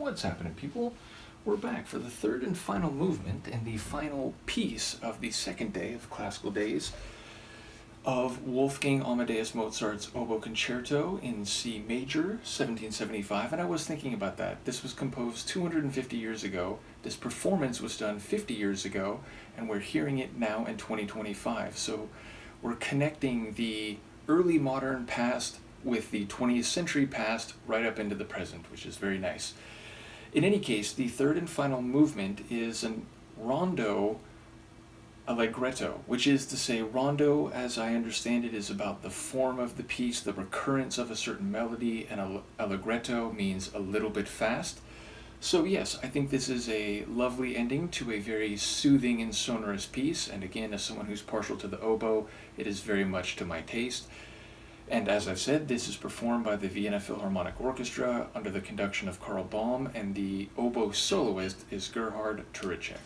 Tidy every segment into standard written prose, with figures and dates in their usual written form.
What's happening, people? We're back for the third and final movement and the final piece of the second day of classical days of Wolfgang Amadeus Mozart's Oboe Concerto in C major, 1775. And I was thinking about that. This was composed 250 years ago. This performance was done 50 years ago, and we're hearing it now in 2025. So we're connecting the early modern past with the 20th century past right up into the present, which is very nice. In any case, the third and final movement is an Rondo Allegretto, which is to say, Rondo, as I understand it, is about the form of the piece, the recurrence of a certain melody, and Allegretto means a little bit fast. So yes, I think this is a lovely ending to a very soothing and sonorous piece, and again, as someone who's partial to the oboe, it is very much to my taste. And as I've said, this is performed by the Vienna Philharmonic Orchestra under the conduction of Karl Baum, and the oboe soloist is Gerhard Turicek.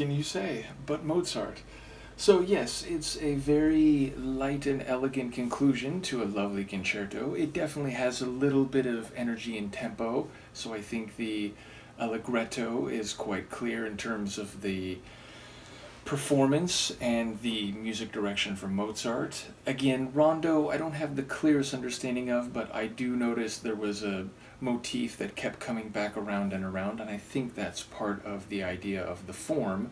can you say? But Mozart. So yes, it's a very light and elegant conclusion to a lovely concerto. It definitely has a little bit of energy and tempo, so I think the Allegretto is quite clear in terms of the performance and the music direction from Mozart. Again, Rondo, I don't have the clearest understanding of, but I do notice there was a motif that kept coming back around, and I think that's part of the idea of the form.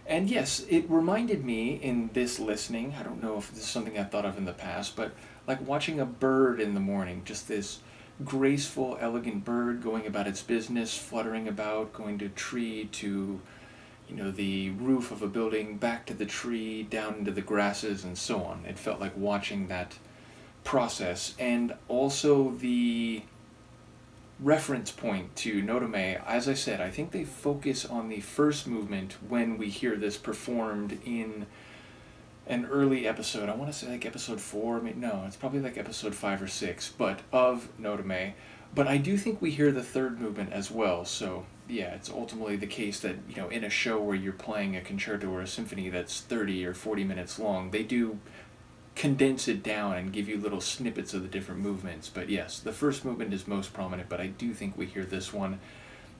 And yes, it reminded me in this listening, I don't know if this is something I've thought of in the past, but like watching a bird in the morning, just this graceful, elegant bird going about its business, fluttering about, going to tree to the roof of a building, back to the tree, down into the grasses, and so on. It felt like watching that process. And also the reference point to Notame, as I said, I think they focus on the first movement when we hear this performed in an early episode. I want to say like episode 4, no, it's probably like episode 5 or 6, but of Notame. But I do think we hear the third movement as well, so yeah, it's ultimately the case that, in a show where you're playing a concerto or a symphony that's 30 or 40 minutes long, they do condense it down and give you little snippets of the different movements. But yes, the first movement is most prominent, but I do think we hear this one.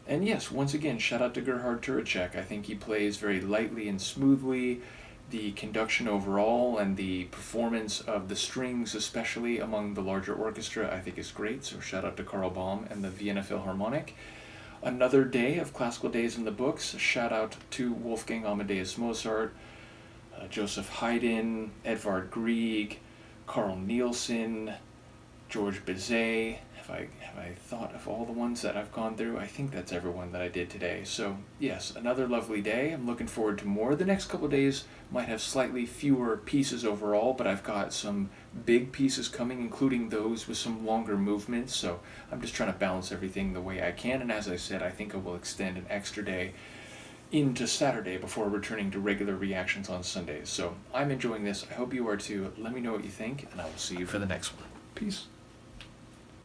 And yes, once again, shout out to Gerhard Turacek. I think he plays very lightly and smoothly. The conduction overall and the performance of the strings, especially among the larger orchestra, I think is great. So shout out to Karl Baum and the Vienna Philharmonic. Another day of classical days in the books. A shout out to Wolfgang Amadeus Mozart, Joseph Haydn, Edvard Grieg, Carl Nielsen, George Bizet. Have I thought of all the ones that I've gone through? I think that's everyone that I did today. So yes, another lovely day. I'm looking forward to more. The next couple of days might have slightly fewer pieces overall, but I've got some big pieces coming, including those with some longer movements. So I'm just trying to balance everything the way I can. And as I said, I think I will extend an extra day into Saturday before returning to regular reactions on Sundays. So I'm enjoying this. I hope you are too. Let me know what you think, and I will see you for the next one. Peace.